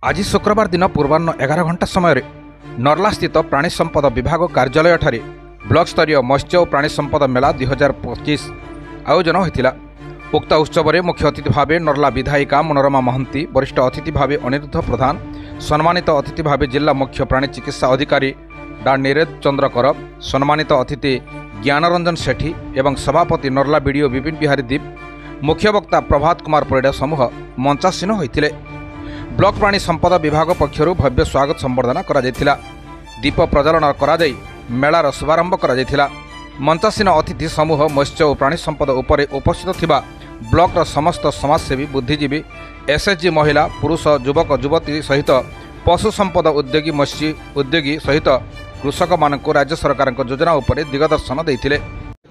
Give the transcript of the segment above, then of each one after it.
आज शुक्रवार दिन पूर्वाह्न 11 घंटा समय नर्ला स्थित प्राणी संपद विभाग कार्यालय ठारे ब्लॉक स्तरीय मत्स्य और प्राणी संपद मेला 2025 आयोजन होता। उक्त उत्सव में मुख्य अतिथि भाव नर्ला विधायिका मनोरमा महंती, वरिष्ठ अतिथि भाव अनिरुद्ध प्रधान, सम्मानित अतिथि भाव जिला मुख्य प्राणी चिकित्सा अधिकारी डा नीरज चंद्र कर, सम्मानित अतिथि ज्ञानरंजन सेठी एवं सभापति नर्ला बीडीओ विपिन बिहारी दीप, मुख्य वक्ता प्रभात कुमार परिडा समूह मंचासीन होते। ब्लॉक प्राणी संपद विभाग पक्षर भव्य स्वागत संबर्धना करा जायथिला। दीप प्रज्वलन करा जाय मेलार शुभारंभ करा जायथिला। मंचासीन अतिथि समूह मत्स्य और प्राणी संपद उपरे उपस्थित थिबा ब्लॉकर समस्त समाजसेवी, बुद्धिजीवी, एसएचजी महिला, पुरुष, युवक युवती सहित पशु संपद उद्योगी, मत्स्य उद्योगी सहित कृषक मानक राज्य सरकार योजना उपरे दिगदर्शन देइथिले।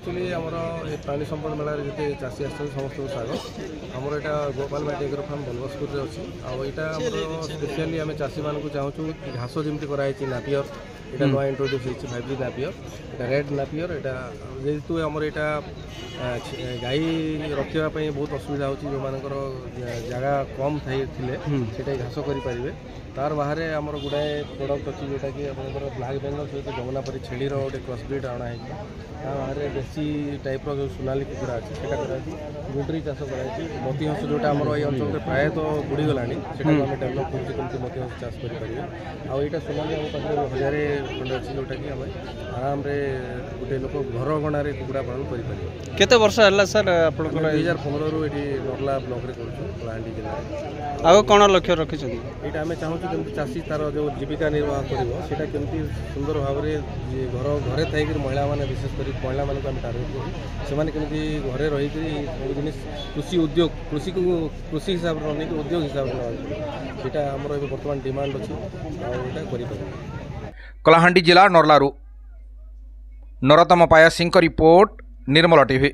एक्चुअली आमर प्राणी संपद मेला जिते चाषी आस समस्त स्वागत। आमर यहाँ गोपाल माटी एग्रो फार्म बलबसपुर अच्छी आम स्पेशली आम चाषी मानक चाहूँ घास जमी कराई नापियर यहाँ नुआ इंट्रोड्यूस होती 5G नापियर, रेड नापियर। यहाँ जेहेतु आमर यहाँ गाई रखापी बहुत असुविधा हो जो मान जगह कम थी घास करें। तार बाहर आमर गुड़ाए प्रोडक्ट अच्छी जोटा कि ब्लैक बेंगल सहित जमुनापरी छेलीर गोटे क्रॉसब्रीड अणा है। बाहर देसी टाइप जो सोनाली कुकुड़ा अच्छी से गुंडरी चाष कराई। मोती हंस जोटा आम ये अंचल प्रायतः बुड़ीगला से डेभलप करते मोती हंस चाष करेंगे। आईटा सोनाली आम पाखे 1000 खंडे अच्छी जोटा कि आम आराम गोटे लोक घर गणार कुकुड़ा पालन करें। केते वर्ष है सर आप 2015 ये नर्ला ब्लॉक में कलाहांडी जिले में। आगे कौन लक्ष्य रखी यहाँ आम चाहूँ जमी चाषी तार जो जीविका निर्वाह कर केमती सुंदर भाव में घरे थी महिला मैंने विशेषकर महिला मानक आम टार्गेट करें केमती घरे रही सब जिन कृषि उद्योग कृषि हिसाब से नहीं उद्योग हिसाब से यहाँ आमर बर्तमान डिमांड अच्छी आईटा कलाहांडी जिला नर्लारू नरोत्तम पाया सिंह रिपोर्ट, निर्मल टीवी।